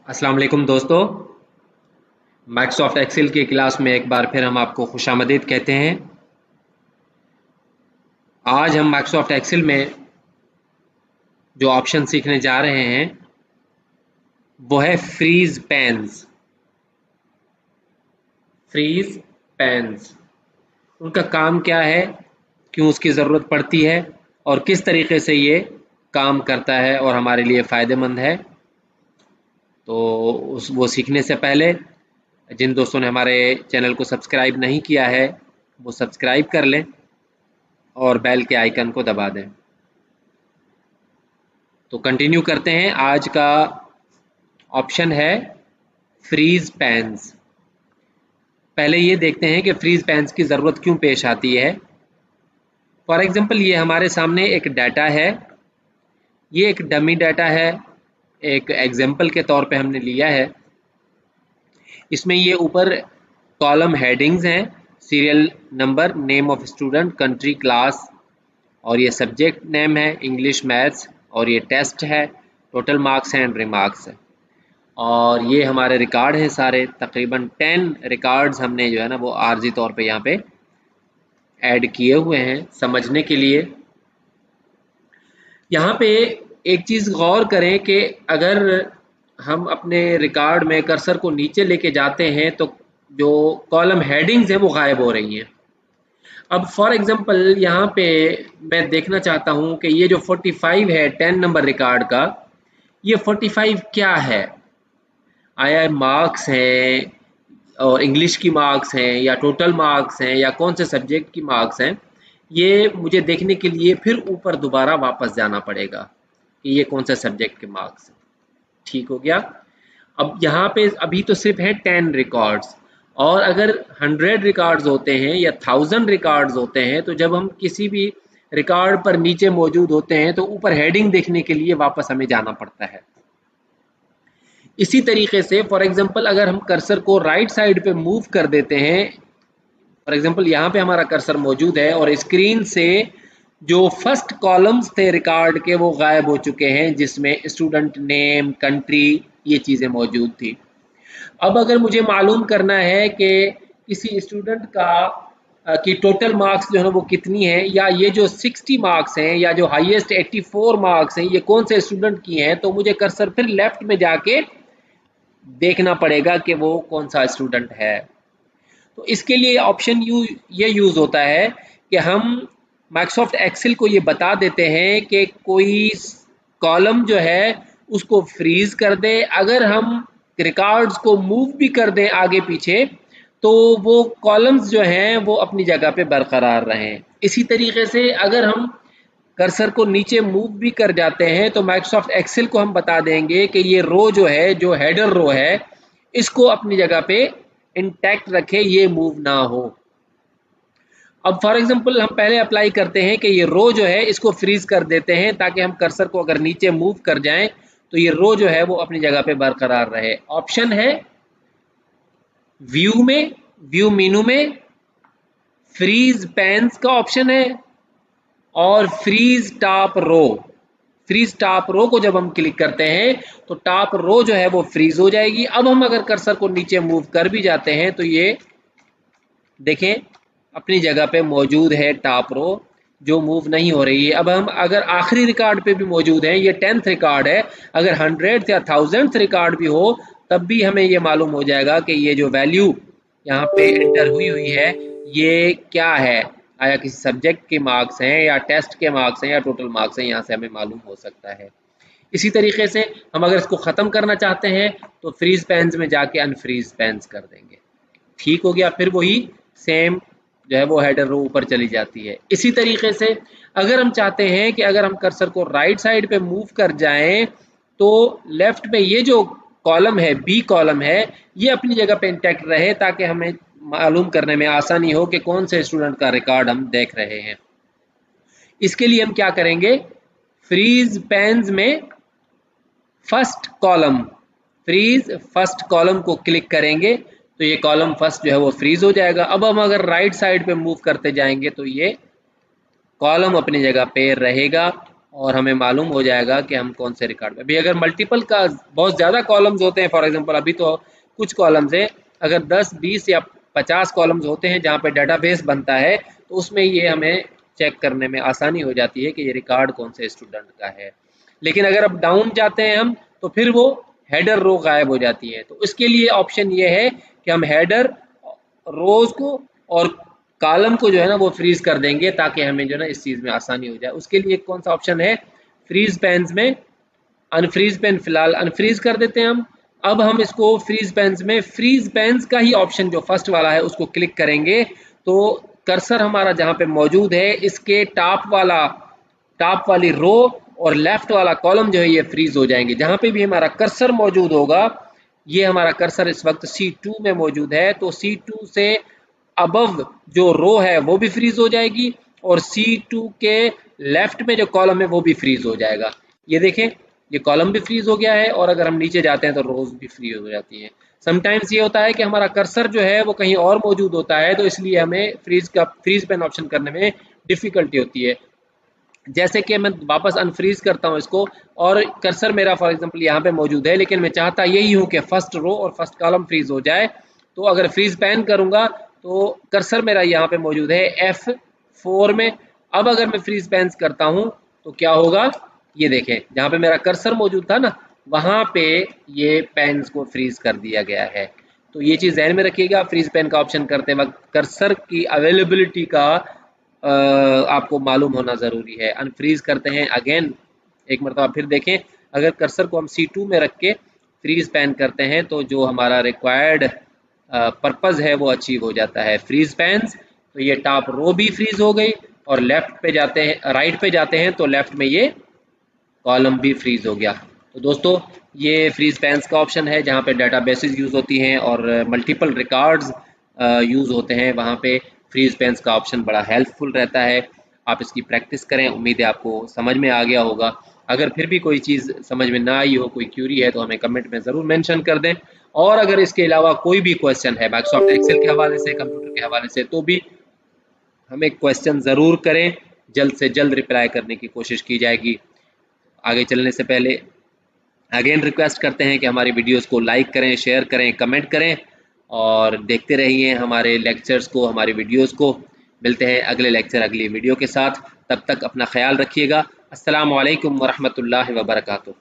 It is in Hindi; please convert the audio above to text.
अस्सलाम वालेकुम दोस्तों। माइक्रोसॉफ्ट एक्सेल की क्लास में एक बार फिर हम आपको खुशामदीद कहते हैं। आज हम माइक्रोसॉफ्ट एक्सेल में जो ऑप्शन सीखने जा रहे हैं वो है फ्रीज पैन्स। फ्रीज पैन्स उनका काम क्या है, क्यों उसकी ज़रूरत पड़ती है और किस तरीके से ये काम करता है और हमारे लिए फ़ायदेमंद है। तो वो सीखने से पहले जिन दोस्तों ने हमारे चैनल को सब्सक्राइब नहीं किया है वो सब्सक्राइब कर लें और बेल के आइकन को दबा दें। तो कंटिन्यू करते हैं। आज का ऑप्शन है फ्रीज पैन्स। पहले ये देखते हैं कि फ्रीज पैन्स की ज़रूरत क्यों पेश आती है। फॉर एग्जांपल ये हमारे सामने एक डाटा है, ये एक डमी डाटा है, एक एग्जांपल के तौर पे हमने लिया है। इसमें ये ऊपर कॉलम हेडिंग्स हैं, serial number, name of student, country, class, और ये सब्जेक्ट नेम है इंग्लिश मैथ्स, और ये टेस्ट है, टोटल मार्क्स हैं एंड रिमार्क्स है। और ये हमारे रिकॉर्ड हैं सारे, तकरीबन 10 रिकॉर्ड्स हमने जो है ना वो आर्जी तौर पे यहाँ पे ऐड किए हुए हैं समझने के लिए। यहाँ पे एक चीज़ गौर करें कि अगर हम अपने रिकॉर्ड में कर्सर को नीचे लेके जाते हैं तो जो कॉलम हेडिंग्स हैं वो गायब हो रही हैं। अब फॉर एग्जांपल यहाँ पे मैं देखना चाहता हूँ कि ये जो 45 है 10 नंबर रिकॉर्ड का, ये 45 क्या है? आया मार्क्स हैं और इंग्लिश की मार्क्स हैं या टोटल मार्क्स हैं या कौन से सब्जेक्ट की मार्क्स हैं? ये मुझे देखने के लिए फिर ऊपर दोबारा वापस जाना पड़ेगा कि ये कौन सा सब्जेक्ट के मार्क्स हैं। ठीक हो गया। अब यहाँ पे अभी तो सिर्फ है 10 रिकॉर्ड्स, और अगर 100 रिकॉर्ड्स होते हैं या 1000 रिकॉर्ड्स होते हैं तो जब हम किसी भी रिकॉर्ड पर नीचे मौजूद होते हैं तो ऊपर हेडिंग देखने के लिए वापस हमें जाना पड़ता है। इसी तरीके से फॉर एग्जांपल अगर हम कर्सर को राइट साइड पे मूव कर देते हैं, फॉर एग्जांपल यहाँ पे हमारा कर्सर मौजूद है और स्क्रीन से जो फर्स्ट कॉलम्स थे रिकॉर्ड के वो गायब हो चुके हैं, जिसमें स्टूडेंट नेम, कंट्री, ये चीज़ें मौजूद थी। अब अगर मुझे मालूम करना है कि किसी स्टूडेंट का कि टोटल मार्क्स जो है वो कितनी है, या ये जो 60 मार्क्स हैं या जो हाईएस्ट 84 मार्क्स हैं ये कौन से स्टूडेंट की हैं, तो मुझे कर्सर फिर लेफ्ट में जाके देखना पड़ेगा कि वो कौन सा स्टूडेंट है। तो इसके लिए ऑप्शन ये यूज़ होता है कि हम माइक्रोसॉफ्ट एक्सेल को ये बता देते हैं कि कोई कॉलम जो है उसको फ्रीज कर दे। अगर हम रिकॉर्ड्स को मूव भी कर दें आगे पीछे तो वो कॉलम्स जो हैं वो अपनी जगह पे बरकरार रहें। इसी तरीके से अगर हम कर्सर को नीचे मूव भी कर जाते हैं तो माइक्रोसॉफ्ट एक्सेल को हम बता देंगे कि ये रो जो है, जो हेडर रो है, इसको अपनी जगह पे इंटैक्ट रखे, ये मूव ना हो। अब फॉर एग्जांपल हम पहले अप्लाई करते हैं कि ये रो जो है इसको फ्रीज कर देते हैं ताकि हम कर्सर को अगर नीचे मूव कर जाएं तो ये रो जो है वो अपनी जगह पे बरकरार रहे। ऑप्शन है व्यू में, व्यू मेनू में फ्रीज पैन्स का ऑप्शन है और freeze top row. Freeze top row को जब हम क्लिक करते हैं तो टॉप रो जो है वो फ्रीज हो जाएगी। अब हम अगर कर्सर को नीचे मूव कर भी जाते हैं तो ये देखें अपनी जगह पे मौजूद है टॉप रो, जो मूव नहीं हो रही है। अब हम अगर आखिरी रिकॉर्ड पे भी मौजूद है, ये 10th रिकॉर्ड है, अगर 100th या 1000th रिकॉर्ड भी हो तब भी हमें ये मालूम हो जाएगा कि ये जो वैल्यू यहाँ पे एंटर हुई है ये क्या है, आया किसी सब्जेक्ट के मार्क्स हैं या टेस्ट के मार्क्स हैं या टोटल मार्क्स हैं, यहाँ से हमें मालूम हो सकता है। इसी तरीके से हम अगर इसको ख़त्म करना चाहते हैं तो फ्रीज पैन्स में जाके अनफ्रीज पैन्स कर देंगे। ठीक हो गया। फिर वही सेम जो है वो हेडर रो ऊपर चली जाती है। इसी तरीके से अगर हम चाहते हैं कि अगर हम कर्सर को राइट साइड पे मूव कर जाएं तो लेफ्ट में ये जो कॉलम है, बी कॉलम है, ये अपनी जगह पे इंटैक्ट रहे ताकि हमें मालूम करने में आसानी हो कि कौन से स्टूडेंट का रिकॉर्ड हम देख रहे हैं। इसके लिए हम क्या करेंगे, फ्रीज पैन्स में first column, freeze first column को क्लिक करेंगे तो ये कॉलम फर्स्ट जो है वो फ्रीज हो जाएगा। अब हम अगर राइट साइड पे मूव करते जाएंगे तो ये कॉलम अपनी जगह पे रहेगा और हमें मालूम हो जाएगा कि हम कौन से रिकॉर्ड में। अभी अगर मल्टीपल का बहुत ज़्यादा कॉलम्स होते हैं, फॉर एग्जांपल अभी तो कुछ कॉलम्स है, अगर 10, 20 या 50 कॉलम्स होते हैं जहाँ पे डाटाबेस बनता है, तो उसमें ये हमें चेक करने में आसानी हो जाती है कि ये रिकॉर्ड कौन से स्टूडेंट का है। लेकिन अगर अब डाउन जाते हैं हम, तो फिर वो हेडर रो गायब हो जाती है। तो इसके लिए ऑप्शन ये है कि हम हेडर रोज को और कॉलम को जो है ना वो फ्रीज कर देंगे, ताकि हमें जो है ना इस चीज़ में आसानी हो जाए। उसके लिए कौन सा ऑप्शन है, फ्रीज पेन्स में अनफ्रीज पेन फिलहाल अनफ्रीज कर देते हैं हम। अब हम इसको फ्रीज पेन्स में फ्रीज पेन्स का ही ऑप्शन जो फर्स्ट वाला है उसको क्लिक करेंगे, तो कर्सर हमारा जहाँ पे मौजूद है इसके टॉप वाली रो और लेफ्ट वाला कॉलम जो है ये फ्रीज हो जाएंगे। जहाँ पे भी हमारा कर्सर मौजूद होगा, ये हमारा कर्सर इस वक्त C2 में मौजूद है, तो C2 से अबव जो रो है वो भी फ्रीज हो जाएगी और C2 के लेफ्ट में जो कॉलम है वो भी फ्रीज हो जाएगा। ये देखें, ये कॉलम भी फ्रीज हो गया है और अगर हम नीचे जाते हैं तो रोज भी फ्रीज हो जाती हैं। समटाइम्स ये होता है कि हमारा कर्सर जो है वो कहीं और मौजूद होता है, तो इसलिए हमें फ्रीज पेन ऑप्शन करने में डिफिकल्टी होती है। जैसे कि मैं वापस अनफ्रीज करता हूँ इसको, और कर्सर मेरा फॉर एग्जांपल यहाँ पे मौजूद है, लेकिन मैं चाहता यही हूँ कि फर्स्ट रो और फर्स्ट कॉलम फ्रीज हो जाए। तो अगर फ्रीज पैन करूँगा तो कर्सर मेरा यहाँ पे मौजूद है F4 में। अब अगर मैं फ्रीज पैन करता हूँ तो क्या होगा, ये देखें जहाँ पे मेरा कर्सर मौजूद था ना, वहाँ पे ये पेन्स को फ्रीज कर दिया गया है। तो ये चीज़ ध्यान में रखिएगा, फ्रीज पेन का ऑप्शन करते वक्त कर्सर की अवेलेबिलिटी का आपको मालूम होना ज़रूरी है। अनफ्रीज करते हैं, अगेन एक मरतबा फिर देखें, अगर कर्सर को हम C2 में रख के फ्रीज पैन करते हैं तो जो हमारा रिक्वायर्ड पर्पज़ है वो अचीव हो जाता है। फ्रीज पैन्स, तो ये टॉप रो भी फ्रीज हो गई और लेफ्ट पे जाते हैं, राइट पे जाते हैं तो लेफ्ट में ये कॉलम भी फ्रीज हो गया। तो दोस्तों ये फ्रीज पैन्स का ऑप्शन है जहाँ पे डाटाबेसेस यूज़ होती हैं और मल्टीपल रिकॉर्ड्स यूज़ होते हैं, वहाँ पे फ्रीज पेन्स का ऑप्शन बड़ा हेल्पफुल रहता है। आप इसकी प्रैक्टिस करें, उम्मीद है आपको समझ में आ गया होगा। अगर फिर भी कोई चीज़ समझ में ना आई हो, कोई क्यूरी है, तो हमें कमेंट में ज़रूर मेंशन कर दें। और अगर इसके अलावा कोई भी क्वेश्चन है माइक्रोसॉफ्ट एक्सेल के हवाले से, कंप्यूटर के हवाले से, तो भी हमें क्वेश्चन ज़रूर करें, जल्द से जल्द रिप्लाई करने की कोशिश की जाएगी। आगे चलने से पहले अगेन रिक्वेस्ट करते हैं कि हमारी वीडियोस को लाइक करें, शेयर करें, कमेंट करें और देखते रहिए हमारे लेक्चर्स को, हमारी वीडियोस को। मिलते हैं अगले लेक्चर, अगली वीडियो के साथ। तब तक अपना ख्याल रखिएगा। अस्सलामु अलैकुम वरहमतुल्लाहि वबरकातुहू।